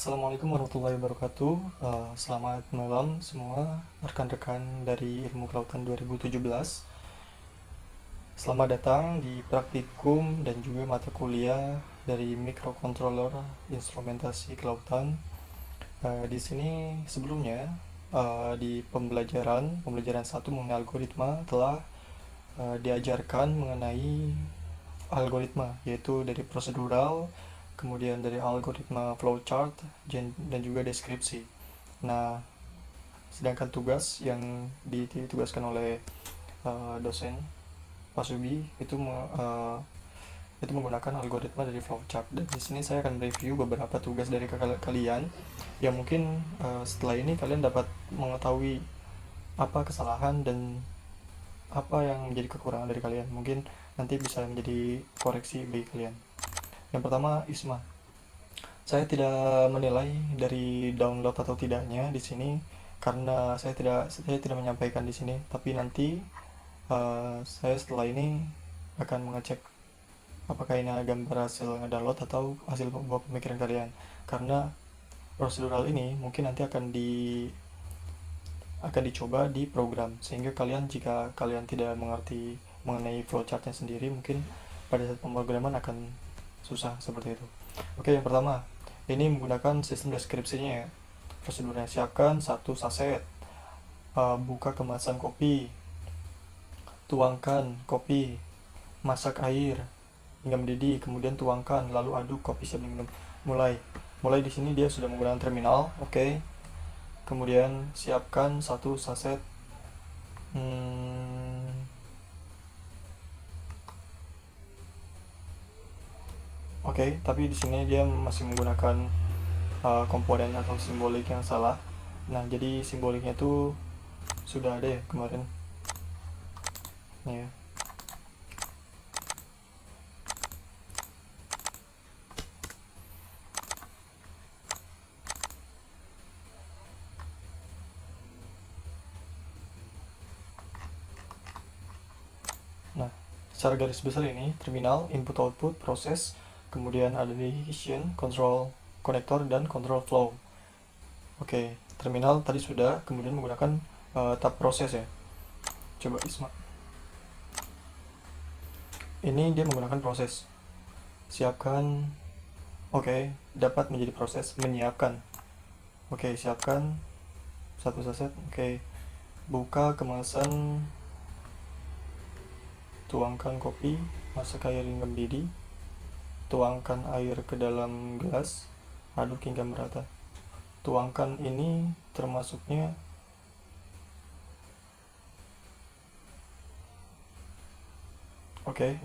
Assalamualaikum warahmatullahi wabarakatuh. Selamat malam semua rekan-rekan dari Ilmu Kelautan 2017. Selamat datang di praktikum dan juga mata kuliah dari Microcontroller Instrumentasi Kelautan. Di sini sebelumnya di pembelajaran satu mengenai algoritma telah diajarkan mengenai algoritma, yaitu dari prosedural, kemudian dari algoritma flowchart, dan juga deskripsi. Nah, sedangkan tugas yang ditugaskan oleh dosen Pak Subi itu menggunakan algoritma dari flowchart. Dan di sini saya akan review beberapa tugas dari kalian yang mungkin setelah ini kalian dapat mengetahui apa kesalahan dan apa yang menjadi kekurangan dari kalian. Mungkin nanti bisa menjadi koreksi bagi kalian. Yang pertama, ISMA. Saya tidak menilai dari download atau tidaknya di sini karena saya tidak menyampaikan di sini, tapi nanti saya setelah ini akan mengecek apakah ini gambar hasil download atau hasil buah pemikiran kalian. Karena prosedural ini mungkin nanti akan dicoba di program, sehingga jika kalian tidak mengerti mengenai flowchartnya sendiri, mungkin pada saat pemrograman akan susah seperti itu. Oke, yang pertama, ini menggunakan sistem deskripsinya ya. Prosedurnya, siapkan satu saset, buka kemasan kopi, tuangkan kopi, masak air hingga mendidih, kemudian tuangkan, lalu aduk kopi siap diminum. Mulai di sini dia sudah menggunakan terminal, oke. Kemudian siapkan satu saset Oke, tapi di sini dia masih menggunakan komponen atau simbolik yang salah. Nah, jadi simboliknya itu sudah ada ya kemarin. Nih ya. Nah, secara garis besar ini terminal, input output, proses, kemudian ada decision, control connector, dan control flow. Oke, terminal tadi sudah, kemudian menggunakan tab proses ya. Coba Isma. Ini dia menggunakan proses. Siapkan. Oke, dapat menjadi proses menyiapkan. Oke, siapkan satu saset. Oke, buka kemasan, tuangkan kopi, masak air hingga mendidih, tuangkan air ke dalam gelas, aduk hingga merata. Tuangkan ini termasuknya oke.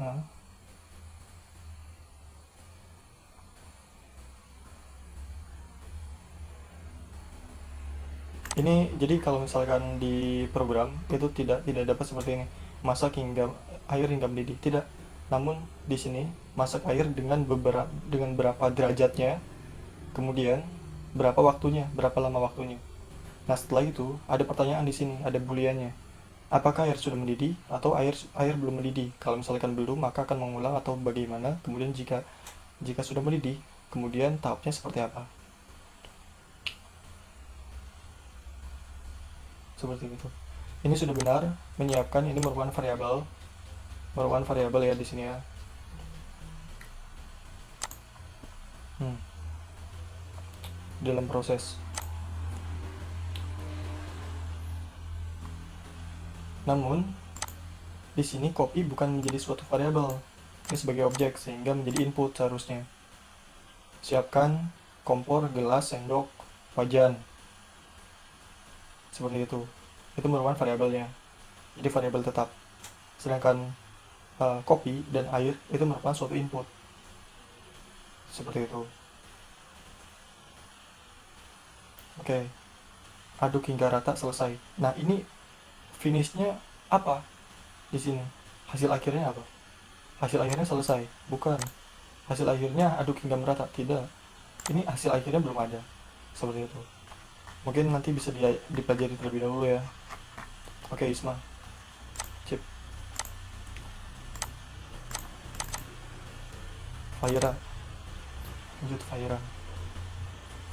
Ini jadi kalau misalkan di program itu tidak dapat seperti ini, masak hingga air hingga mendidih, tidak. Namun di sini masak air dengan berapa derajatnya, kemudian berapa waktunya, berapa lama waktunya. Nah, setelah itu ada pertanyaan di sini, ada booleannya. Apakah air sudah mendidih atau air belum mendidih? Kalau misalkan belum, maka akan mengulang atau bagaimana. Kemudian jika sudah mendidih, kemudian tahapnya seperti apa? Seperti itu. Ini sudah benar menyiapkan, ini merupakan variabel ya di sini ya. Dalam proses. Namun di sini kopi bukan menjadi suatu variabel, ini sebagai objek sehingga menjadi input seharusnya. Siapkan kompor, gelas, sendok, wajan, seperti itu merupakan variabelnya, jadi variabel tetap. Sedangkan kopi dan air itu merupakan suatu input, seperti itu. Oke, aduk hingga rata, selesai. Nah, ini finishnya apa di sini? Hasil akhirnya apa? Hasil akhirnya selesai, bukan. Hasil akhirnya aduk hingga merata, tidak. Ini hasil akhirnya belum ada, seperti itu. Mungkin nanti bisa dipelajari terlebih dahulu ya. Oke, Isma. Cip. Faira. Lanjut Faira.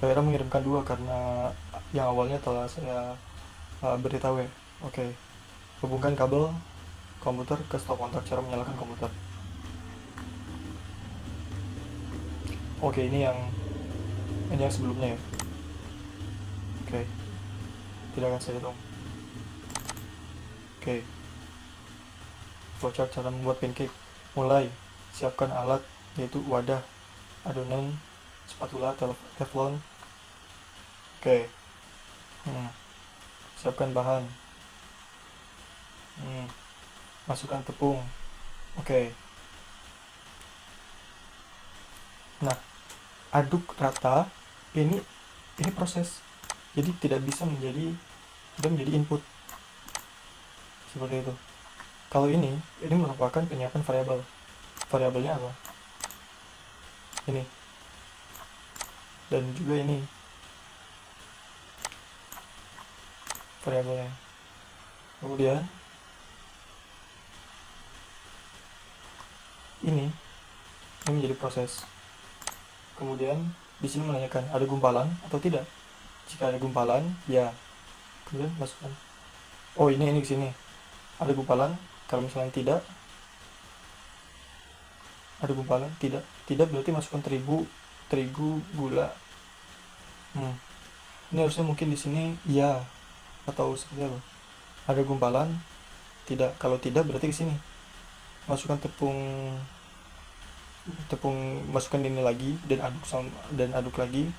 Akhirnya mengirimkan dua karena yang awalnya telah saya beritahu ya. Oke, hubungkan kabel komputer ke stop kontak cara menyalakan komputer. Oke, ini yang sebelumnya ya. Oke, tidak akan saya hitung. Oke, flowchart cara membuat pancake. Mulai, siapkan alat yaitu wadah, adonan, spatula, teflon. Oke, siapkan bahan. Masukkan tepung. Oke, nah aduk rata. Ini proses, jadi tidak menjadi input seperti itu. Kalau ini merupakan penyiapan variabel. Variabelnya apa? Ini, dan juga ini variabelnya. Kemudian ini menjadi proses. Kemudian di sini menanyakan ada gumpalan atau tidak. Jika ada gumpalan, ya. Kemudian masukkan. Oh, ini ke sini. Ada gumpalan. Kalau misalnya tidak ada gumpalan, tidak berarti masukkan terigu, gula. Ini harusnya mungkin di sini ya, atau seperti apa? Ada gumpalan, tidak. Kalau tidak berarti ke sini. Masukkan tepung, masukkan ini lagi dan aduk lagi.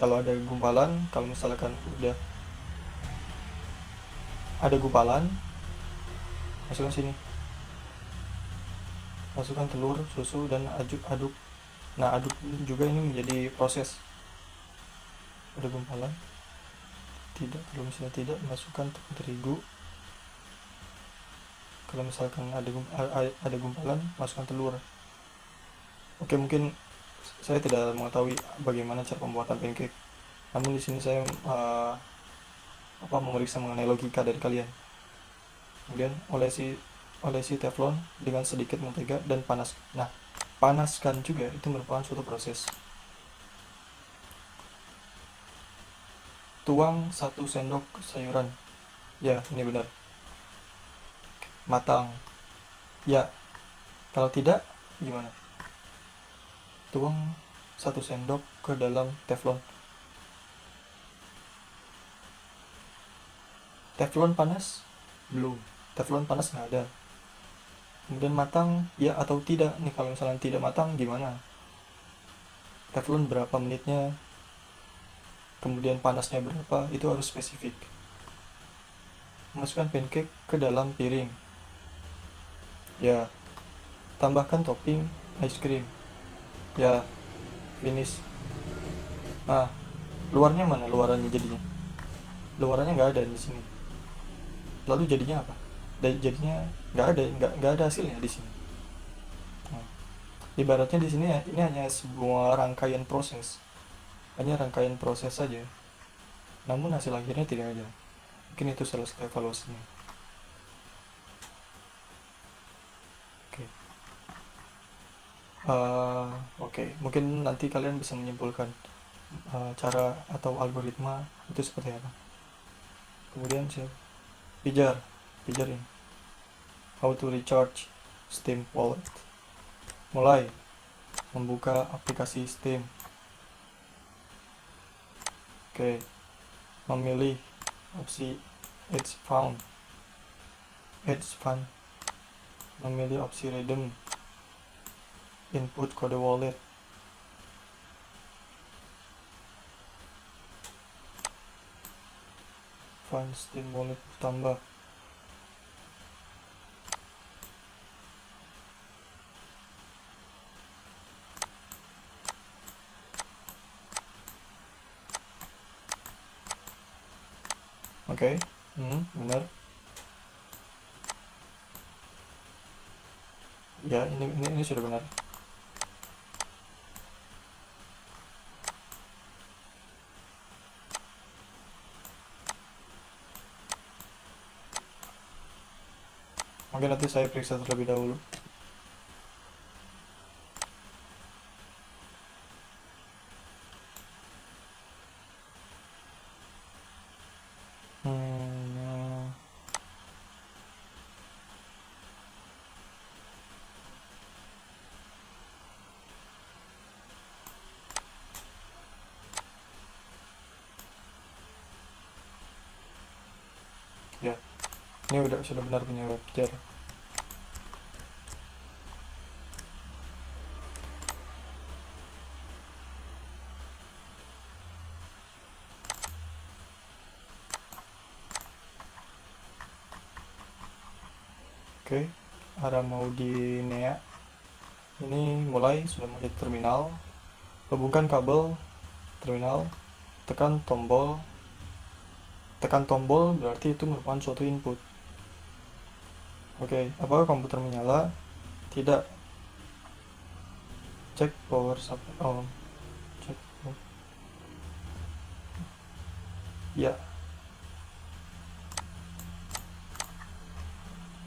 Kalau ada gumpalan, kalau misalkan udah ada gumpalan, masukkan sini. Masukkan telur, susu, dan aduk. Nah, aduk juga ini menjadi proses. Ada gumpalan, tidak. Kalau misalnya tidak, masukkan tepung terigu. Kalau misalkan ada gumpalan, masukkan telur. Oke, mungkin saya tidak mengetahui bagaimana cara pembuatan pancake. Namun di sini saya memeriksa mengenai logika dari kalian. Kemudian olesi teflon dengan sedikit mentega dan panas. Nah, panaskan juga itu merupakan suatu proses. Tuang 1 sendok sayuran. Ya, ini benar. Matang. Ya. Kalau tidak, gimana? Tuang 1 sendok ke dalam teflon. Teflon panas? Belum. Teflon panas nggak ada. Kemudian matang, ya atau tidak. Nih kalau misalnya tidak matang, gimana? Teflon berapa menitnya? Kemudian panasnya berapa? Itu harus spesifik. Masukkan pancake ke dalam piring. Ya. Tambahkan topping ice cream. Ya. Finish. Nah, luarnya mana? Luarannya jadinya? Luarannya nggak ada di sini. Lalu jadinya apa? Jadinya nggak ada hasilnya di sini. Nah, ibaratnya di sini ini hanya sebuah rangkaian proses, saja. Namun hasil akhirnya tidak ada. Mungkin itu salah satu evaluasinya. Oke. Oke. Mungkin nanti kalian bisa menyimpulkan cara atau algoritma itu seperti apa. Kemudian pijar ini. How to recharge Steam Wallet. Mulai membuka aplikasi Steam. Oke. Memilih opsi It's Fun. Memilih opsi redeem. Input kode wallet. Fun Steam Wallet tambah. Oke. Benar. Ya, ini sudah benar. Mungkin nanti saya periksa terlebih dahulu. Ini sudah benar punya Webster. Oke, arah mau di NEA. Ini sudah mulai terminal. Hubungkan kabel terminal, tekan tombol. Tekan tombol berarti itu merupakan suatu input. Oke, apakah komputer menyala? Tidak. Cek power supply. Oh, cek. Ya.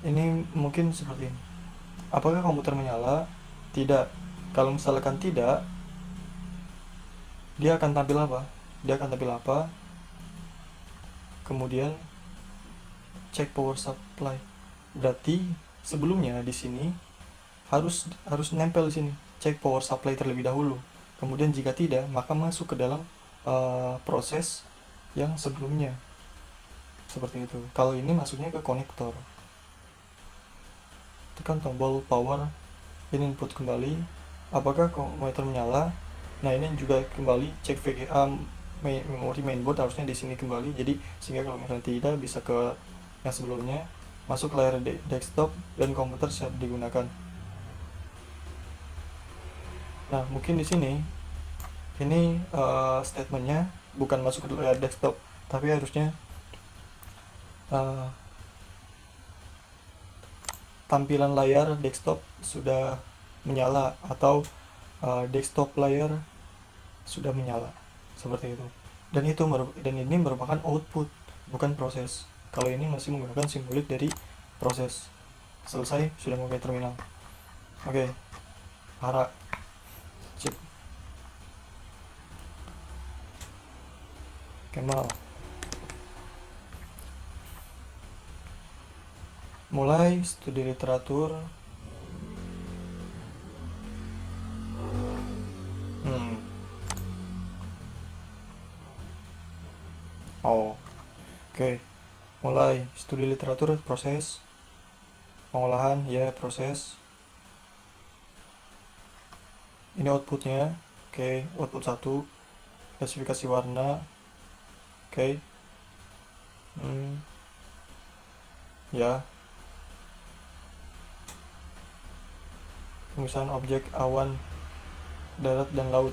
Ini mungkin seperti ini. Apakah komputer menyala? Tidak. Kalau misalkan tidak, dia akan tampil apa? Kemudian cek power supply. Berarti sebelumnya di sini harus nempel di sini. Cek power supply terlebih dahulu. Kemudian jika tidak, maka masuk ke dalam proses yang sebelumnya. Seperti itu. Kalau ini masuknya ke konektor. Tekan tombol power. Ini input kembali. Apakah komputer menyala? Nah, ini juga kembali cek VGA memori mainboard harusnya di sini kembali. Jadi sehingga kalau misalnya tidak, bisa ke yang sebelumnya, masuk ke layar desktop dan komputer siap digunakan. Nah, mungkin di sini ini statementnya bukan masuk ke layar desktop, tapi harusnya tampilan layar desktop sudah menyala atau desktop layar sudah menyala, seperti itu. Dan ini merupakan output, bukan proses. Kalau ini masih menggunakan simbolik dari proses. Selesai, sudah mulai terminal. Oke, arah chip Kemal. Mulai studi literatur. Oke. Mulai studi literatur, proses pengolahan, ya, proses. Ini outputnya. Oke, output 1, klasifikasi warna. Oke. Ya, pemisahan objek awan darat dan laut.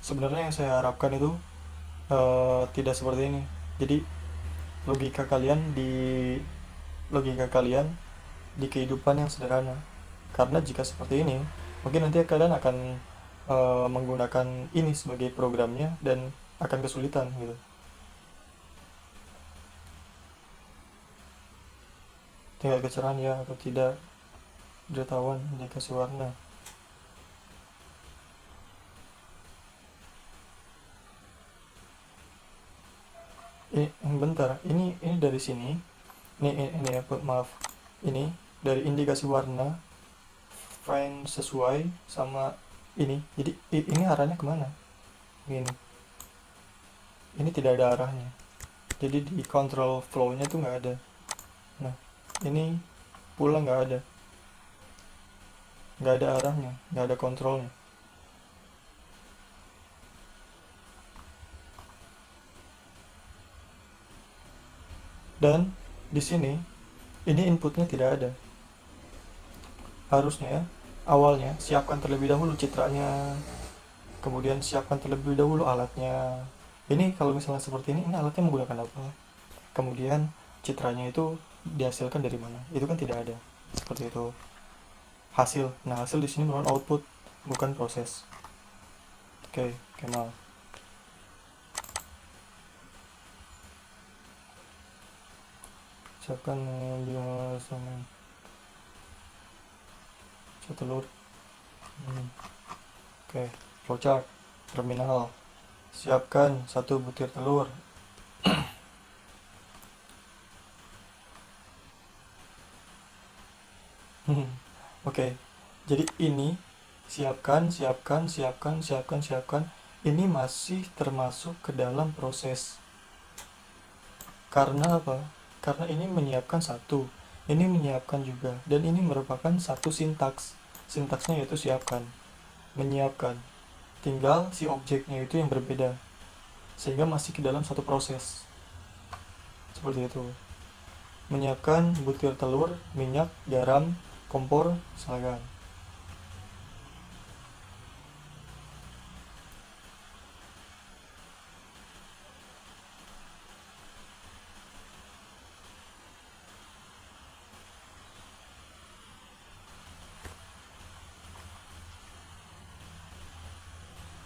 Sebenarnya yang saya harapkan itu tidak seperti ini. Jadi logika kalian di kehidupan yang sederhana. Karena jika seperti ini, mungkin nanti kalian akan menggunakan ini sebagai programnya dan akan kesulitan gitu. Tinggal kecerahan ya atau tidak, beritahuan indikasi warna. Bentar, ini dari sini. Ini ya, maaf. Ini dari indikasi warna find sesuai sama ini. Jadi ini arahnya kemana? Ini tidak ada arahnya. Jadi di control flow-nya tuh nggak ada. Nah, ini pula nggak ada arahnya, nggak ada kontrolnya. Dan di sini ini inputnya tidak ada. Harusnya awalnya siapkan terlebih dahulu citranya, kemudian siapkan terlebih dahulu alatnya. Ini kalau misalnya seperti ini alatnya menggunakan apa, kemudian citranya itu dihasilkan dari mana, itu kan tidak ada. Seperti itu. Hasil, nah hasil di sini merupakan output, bukan proses. Oke, Kemal. Siapkan sama telur. Oke, flowchart terminal. Siapkan 1 butir telur. Oke, jadi ini siapkan. ini masih termasuk ke dalam proses. Karena apa? Karena ini menyiapkan satu, ini menyiapkan juga, dan ini merupakan satu sintaks. Sintaksnya yaitu siapkan, menyiapkan. Tinggal si objeknya itu yang berbeda, sehingga masih ke dalam satu proses. Seperti itu. Menyiapkan butir telur, minyak, garam, kompor, silakan.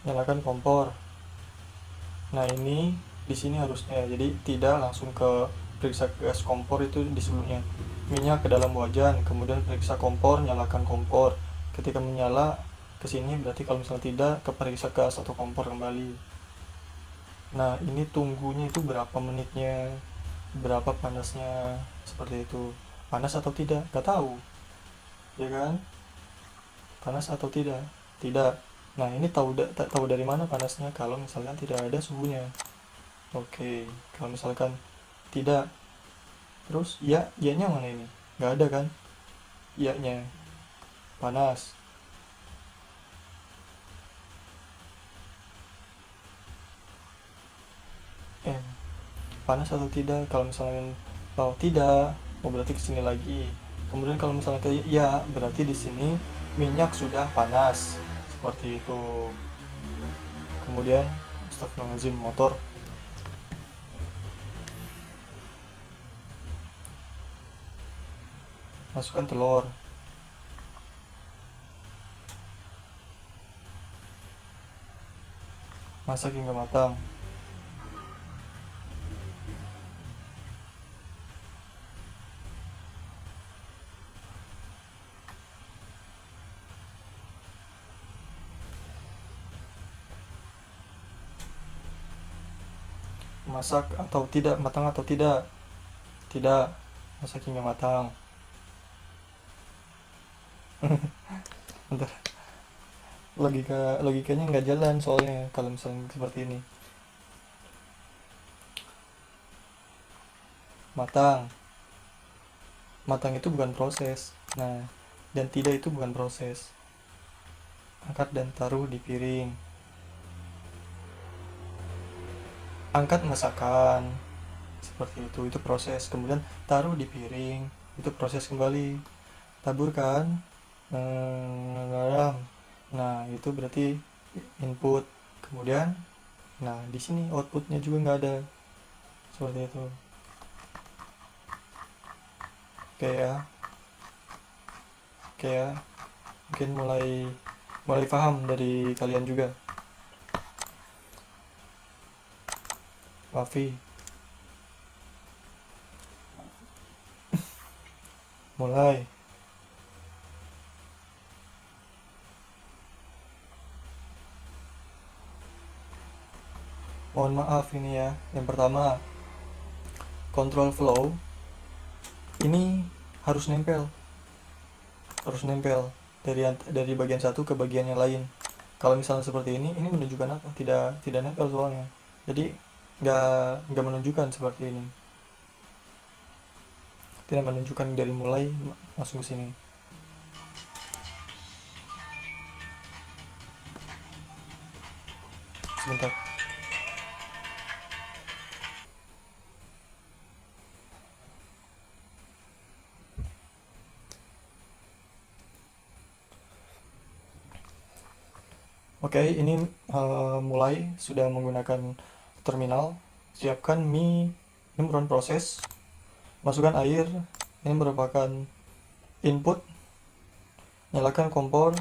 Nyalakan kompor. Nah, ini di sini harusnya, jadi tidak langsung ke periksa gas kompor, itu di sebelumnya. Minyak ke dalam wajan, kemudian periksa kompor, nyalakan kompor. Ketika menyala ke sini berarti kalau misalnya tidak, ke periksa gas atau kompor kembali. Nah, ini tunggunya itu berapa menitnya, berapa panasnya, seperti itu. Panas atau tidak? Gak tahu, ya kan? Panas atau tidak? Tidak. Nah, ini tahu dari mana panasnya kalau misalkan tidak ada suhunya. Oke, kalau misalkan tidak, terus nya mana ini? Nggak ada kan? Nya panas. M, panas atau tidak? Kalau misalkan tidak, oh berarti kesini lagi. Kemudian kalau misalnya ke ya, berarti di sini minyak sudah panas. Seperti itu. Kemudian astagfirullahaladzim, motor. Masukkan telur. Masak hingga matang. Masak atau tidak, matang atau tidak? Tidak. Masak hingga matang. Bentar, logikanya nggak jalan soalnya kalau misalnya seperti ini. Matang, matang itu bukan proses. Nah, dan tidak itu bukan proses. Angkat dan taruh di piring. Angkat masakan, seperti itu proses. Kemudian taruh di piring, itu proses kembali. Taburkan garam. Nah, itu berarti input. Kemudian, nah di sini outputnya juga nggak ada, seperti itu. Oke ya, oke ya. Mungkin mulai mulai paham dari kalian juga. Wafi, mulai. Mohon maaf ini ya. Yang pertama, control flow ini harus nempel, dari bagian satu ke bagian yang lain. Kalau misalnya seperti ini menunjukkan apa? Tidak nempel soalnya. Jadi nggak menunjukkan seperti ini. Tidak menunjukkan dari mulai langsung ke sini. Sebentar. Oke, ini mulai sudah menggunakan terminal. Siapkan mie, ini merupakan proses. Masukkan air, ini merupakan input. Nyalakan kompor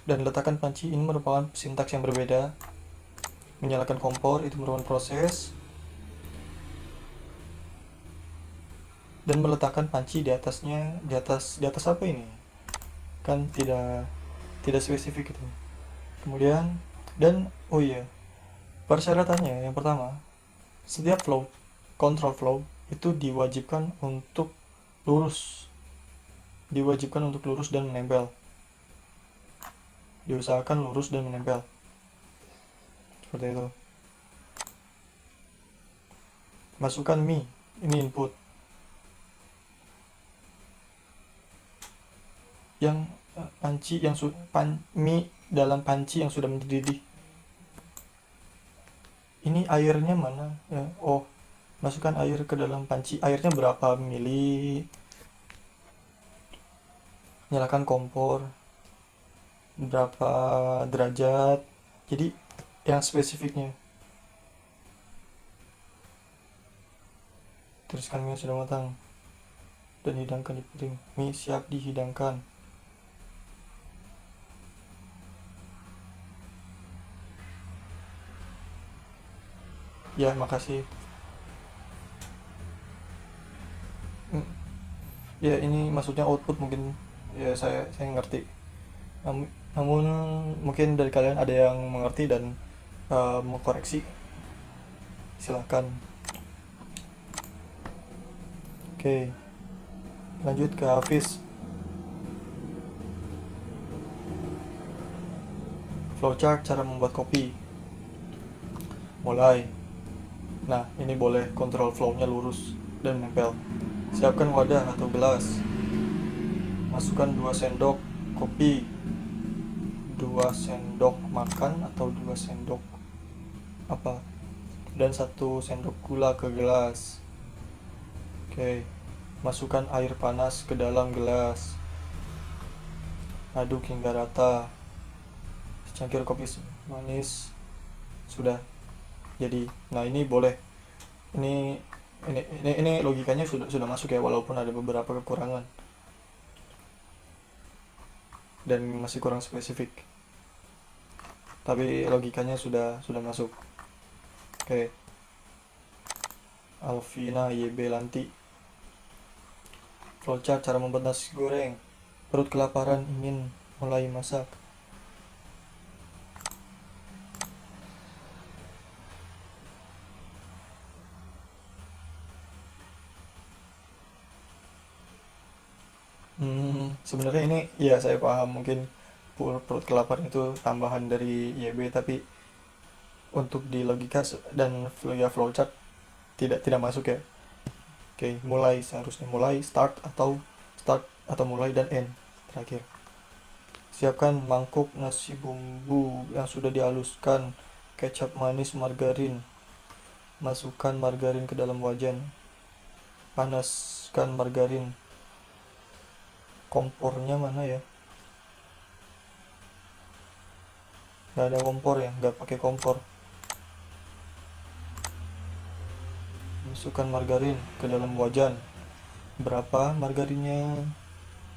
dan letakkan panci, ini merupakan sintaks yang berbeda. Menyalakan kompor itu merupakan proses, dan meletakkan panci di atasnya, di atas apa ini? Kan tidak spesifik itu. Kemudian, dan oh iya, persyaratannya yang pertama, setiap flow, control flow itu lurus diwajibkan untuk lurus dan menempel. Diusahakan lurus dan menempel. seperti itu. Masukkan mie, ini input. Yang panci yang mie dalam panci yang sudah mendidih. Ini airnya mana ya? Oh, masukkan air ke dalam panci. Airnya berapa mili? Nyalakan kompor. Berapa derajat? Jadi yang spesifiknya. Tuliskan mie sudah matang dan hidangkan di piring. Mie siap dihidangkan. Ya, makasih. Ya, ini maksudnya output mungkin. Ya, saya ngerti. Namun mungkin dari kalian ada yang mengerti dan mau koreksi. Silahkan. Oke, lanjut ke Hafiz. Flowchart cara membuat kopi. Mulai. Nah, ini boleh kontrol flow-nya lurus dan nempel. Siapkan wadah atau gelas. Masukkan 2 sendok kopi, 2 sendok makan atau 2 sendok apa, dan 1 sendok gula ke gelas. Oke, masukkan air panas ke dalam gelas. Aduk hingga rata. Secangkir kopi manis sudah jadi. Nah, ini boleh. Ini logikanya sudah masuk ya, walaupun ada beberapa kekurangan dan masih kurang spesifik. Tapi logikanya sudah masuk. Oke. Alvina YB Lanti. Flowchart cara membuat nasi goreng. Perut kelaparan ingin mulai masak. Sebenarnya ini ya saya paham, mungkin perut kelaparan itu tambahan dari YB, tapi untuk di logika dan flowchart tidak masuk ya. Oke, mulai, seharusnya mulai, start atau mulai dan end terakhir. Siapkan mangkuk nasi bumbu yang sudah dihaluskan, kecap manis, margarin. Masukkan margarin ke dalam wajan. Panaskan margarin. Kompornya mana ya? Nggak ada kompor ya, nggak pakai kompor. Masukkan margarin ke dalam wajan. Berapa margarinnya?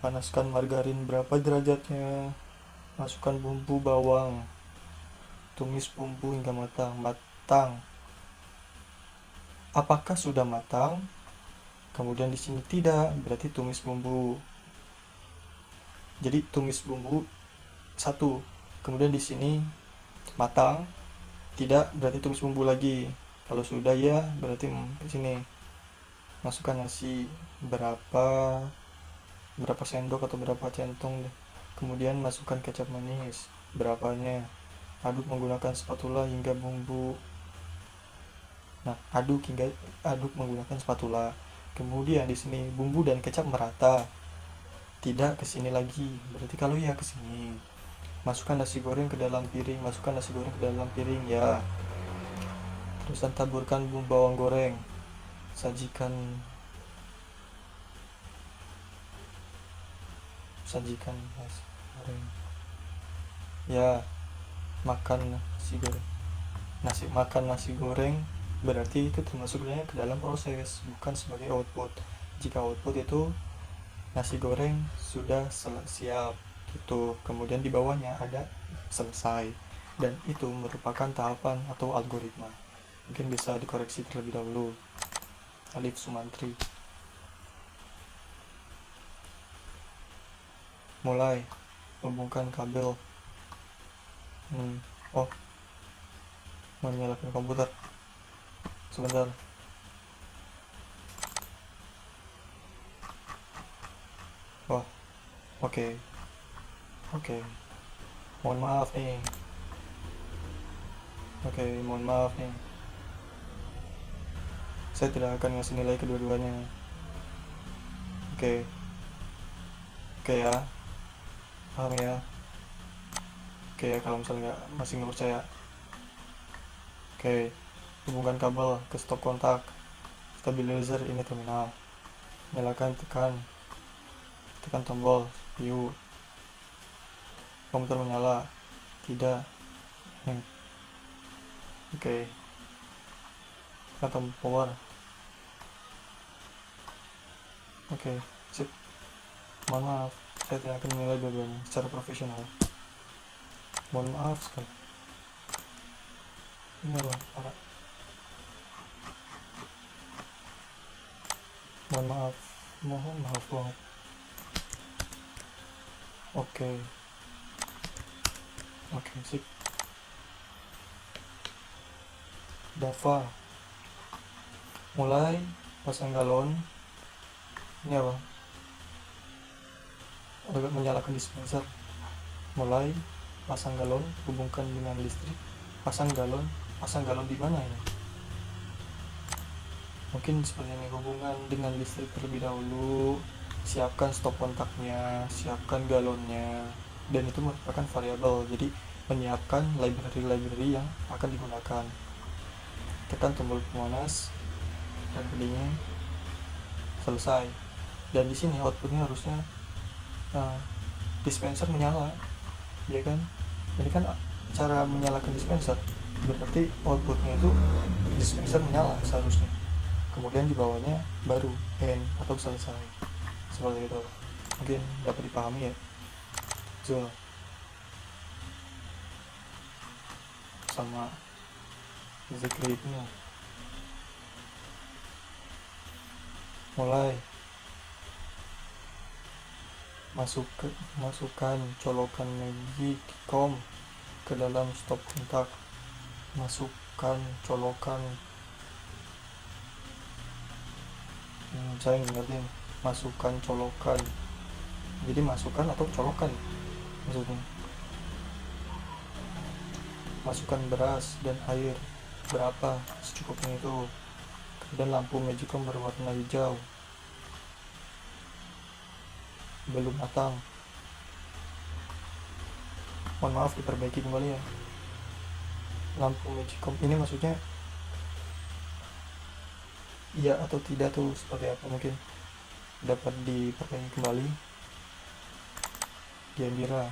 Panaskan margarin berapa derajatnya? Masukkan bumbu bawang. Tumis bumbu hingga matang. Apakah sudah matang? Kemudian di sini tidak, berarti tumis bumbu. Jadi tumis bumbu 1. Kemudian di sini matang, tidak, berarti tumis bumbu lagi. Kalau sudah ya, berarti di sini masukkan nasi berapa sendok atau berapa centong. Kemudian masukkan kecap manis berapanya. Aduk menggunakan spatula hingga bumbu. Nah, aduk menggunakan spatula. Kemudian di sini bumbu dan kecap merata. Tidak ke sini lagi. Berarti kalau ya ke sini. Masukkan nasi goreng ke dalam piring ya. Terus taburkan bumbu bawang goreng. Sajikan nasi goreng. Ya, makan nasi goreng berarti itu termasuknya ke dalam proses, bukan sebagai output. Jika output itu nasi goreng sudah siap gitu, kemudian di bawahnya ada selesai, dan itu merupakan tahapan atau algoritma. Mungkin bisa dikoreksi terlebih dahulu. Alif Sumantri. Mulai. Hubungkan kabel. Oh, menyalakan komputer. Sebentar. Wah, oke. Mohon maaf nih. Oke, mohon maaf nih, saya tidak akan ngasih nilai kedua-duanya. Oke, oke ya, paham ya. Oke ya, kalau misalnya masih nggak percaya. Oke, hubungkan kabel ke stop kontak stabilizer ini terminal. Nyalakan, tekan tombol view. Komputer menyala. Tidak. Oke, tekan tombol power. Oke, sip. Mohon maaf, saya tidak akan menilai dua-duanya secara profesional. Mohon maaf sekali. Ini adalah para. Mohon maaf banget. Oke, sip. Dava, mulai pasang galon. Ini apa? Menyalakan dispenser. Mulai pasang galon, hubungkan dengan listrik. Pasang galon di mana ini? Mungkin seperti ini, hubungan dengan listrik terlebih dahulu. Siapkan stop kontaknya, siapkan galonnya, dan itu merupakan variabel. Jadi menyiapkan library yang akan digunakan. Tekan tombol pemanas dan pilihnya selesai. Dan di sini outputnya harusnya dispenser menyala, ya kan? Ini kan cara menyalakan dispenser, berarti outputnya itu dispenser menyala seharusnya. Kemudian di bawahnya baru end atau selesai, seperti itu. Mungkin dapat dipahami ya. So, sama zikirnya. Mulai masukkan colokan magicom ke dalam stop kontak. Masukkan colokan, saya ngerti, masukkan colokan. Jadi masukkan atau colokan maksudnya. Masukkan beras dan air berapa secukupnya itu. Kemudian lampu magicom berwarna hijau. Belum matang. Mohon maaf, diperbaiki kembali ya. Lampu magicom ini maksudnya iya atau tidak tuh seperti apa, mungkin dapat diperbaiki kembali. Diambira,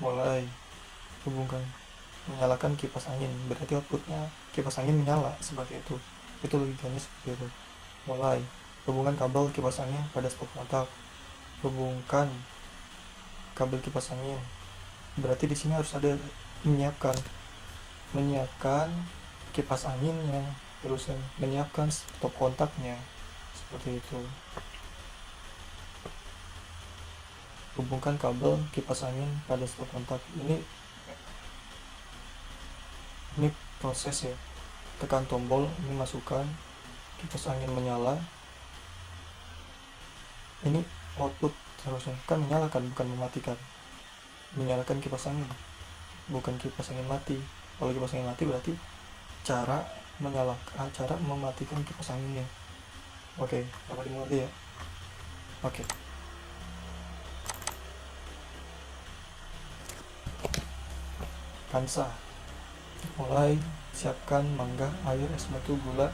mulai hubungkan, menyalakan kipas angin, berarti outputnya kipas angin menyala, seperti itu logikanya seperti itu. Mulai hubungkan kabel kipas angin pada stop kontak. Hubungkan kabel kipas angin, berarti di sini harus ada menyiapkan kipas anginnya, terus menyiapkan stop kontaknya, seperti itu. Hubungkan kabel kipas angin pada stop kontak. Ini proses ya. Tekan tombol, ini masukkan, kipas angin menyala. Ini output harusnya kan menyalakan, bukan mematikan. Menyalakan kipas angin, bukan kipas angin mati. Kalau kipas angin mati berarti cara mematikan kipas anginnya. Oke, dapat dimengerti ya? Oke. Kansa, mulai siapkan mangga, air, es batu, gula.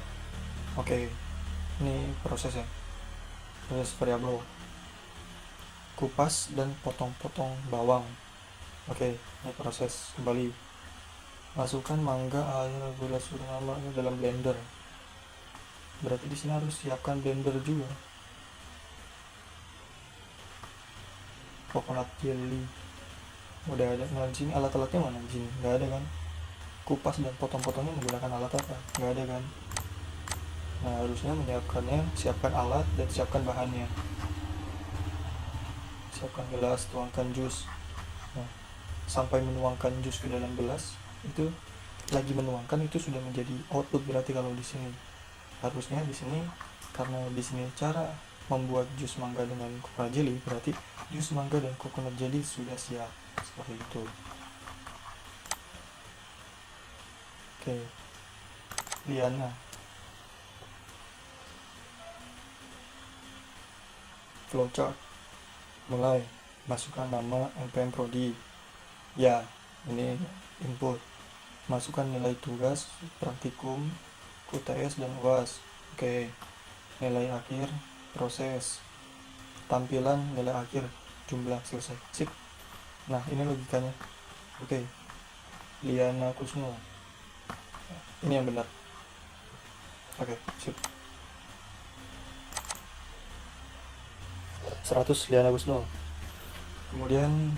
Oke, ini prosesnya, proses variabel. Kupas dan potong-potong bawang. Oke, ini proses kembali. Masukkan mangga, air, gula, suriname ke dalam blender. Berarti di sini harus siapkan blender juga. Coconut jelly udah ada. Nah, di sini alat-alatnya mana? Di sini nggak ada kan? Kupas dan potong-potongnya menggunakan alat apa? Nggak ada kan? Nah, harusnya menyiapkannya, siapkan alat dan siapkan bahannya. Siapkan gelas, tuangkan jus. Nah, sampai menuangkan jus ke dalam gelas, itu lagi menuangkan, itu sudah menjadi output. Berarti kalau di sini harusnya di sini, karena di sini cara membuat jus mangga dengan coconut jelly, berarti jus mangga dan coconut jelly sudah siap, seperti itu. Oke, Liana. Flowchart. Mulai. Masukkan nama NPM Prodi. Ya, ini input. Masukkan nilai tugas, praktikum, UTS dan UAS. Oke. Nilai akhir, proses. Tampilan nilai akhir, jumlah, selesai. Sip. Nah, ini logikanya. Oke. Liana Kusno. Ini yang benar. Oke, sip. 100 Liana Kusno. Kemudian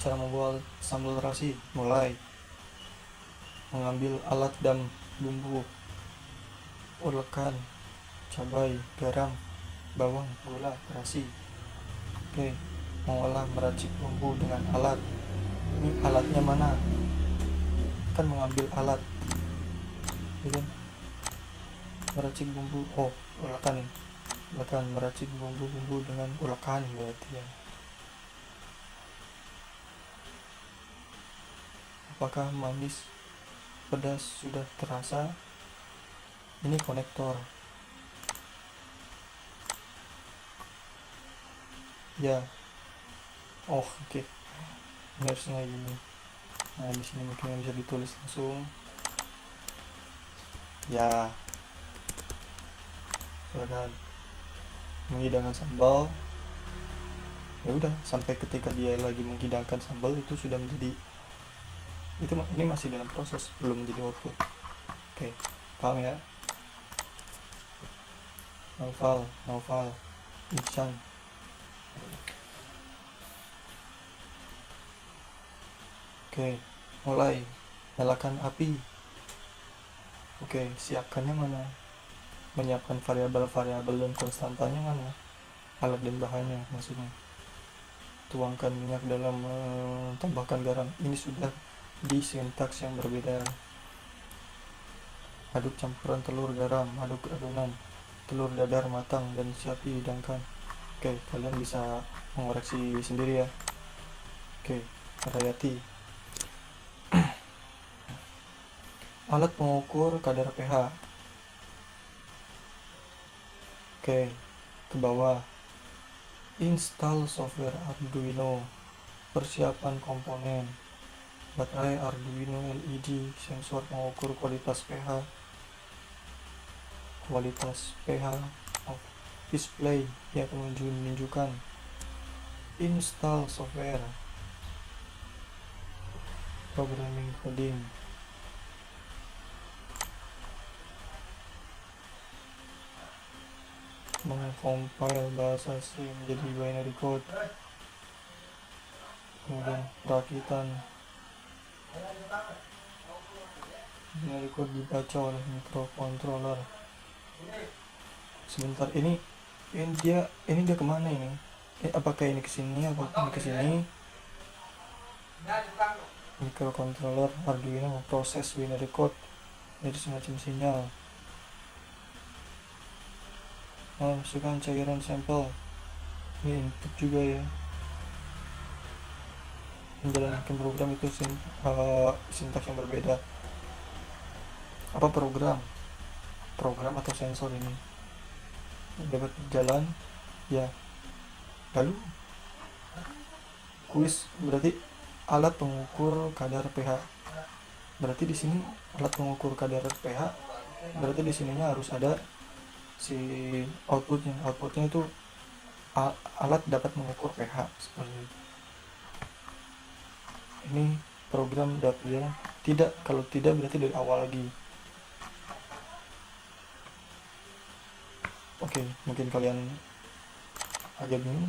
cara membuat sambal terasi. Mulai. Mengambil alat dan bumbu, ulekan, cabai, garam, bawang, gula, terasi. Oke, mengolah meracik bumbu dengan alat. Ini alatnya mana? Kan mengambil alat, ya kan? Meracik bumbu, ulekan, meracik bumbu dengan ulekan berarti ya. Apakah manis, pedas sudah terasa? Ini konektor. Ya. Oke. Harusnya gini. Nah, di sini mungkin bisa ditulis langsung. Ya. Silakan. Menghidangkan sambal. Ya udah, sampai ketika dia lagi menghidangkan sambal itu sudah menjadi, ini masih dalam proses, belum menjadi output. Oke, paham ya? Naufal, Ihsan. Oke, mulai. Nyalakan api. Oke, siapkannya mana? Menyiapkan variabel dan konstantanya mana? Alat dan bahannya maksudnya. Tuangkan minyak dalam, tambahkan garam. Ini sudah di sintaks yang berbeda. Aduk campuran telur garam, aduk adonan telur dadar matang dan siap dihidangkan. Oke, kalian bisa mengoreksi sendiri ya. Oke, Rayati. Alat pengukur kadar pH. Oke, ke bawah. Install software Arduino. Persiapan komponen. Baterai Arduino LED, sensor pengukur kualitas pH of display yang menunjukkan. Install software. Programming coding. Mengcompile bahasa C menjadi binary code. Kemudian perakitan binary code dibaca oleh microcontroller. Sebentar, ini dia kemana ini? Apakah ini kesini atau ini kesini? Microcontroller Arduino memproses binary code jadi semacam sinyal. Masukkan cairan sampel. Ini input juga ya. Menjalankan program itu sintaks yang berbeda. Apa program atau sensor ini dapat jalan ya. Lalu kuis berarti alat pengukur kadar pH. Berarti di sini alat pengukur kadar pH, berarti di sininya harus ada si outputnya itu alat dapat mengukur pH seperti itu. Ini program dapat jalan tidak, kalau tidak berarti dari awal lagi. Oke, mungkin kalian agak bingung.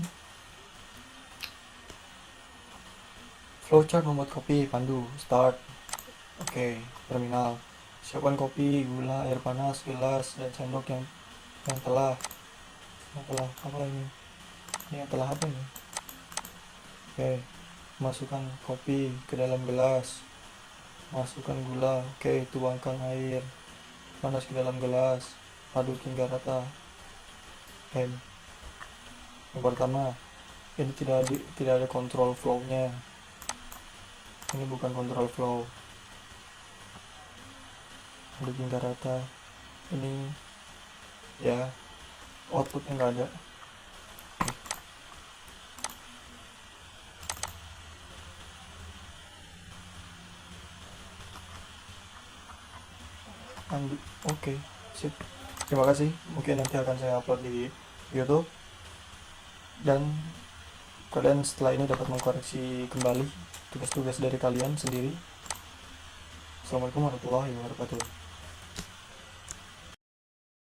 Flowchart membuat kopi, pandu, start. Oke, terminal. Siapkan kopi, gula, air panas, gelas, dan sendok yang telah apa ini? Ini yang telah apa ini? Oke, masukkan kopi ke dalam gelas. Masukkan gula. Oke, tuangkan air panas ke dalam gelas. Aduk hingga rata. Yang pertama, ini tidak ada control flow-nya. Ini bukan control flow. aduk hingga rata. Ini ya outputnya nggak ada. Oke, sip. Terima kasih. Mungkin nanti akan saya upload di YouTube, dan kalian setelah ini dapat mengkoreksi kembali tugas-tugas dari kalian sendiri. Assalamualaikum warahmatullahi wabarakatuh.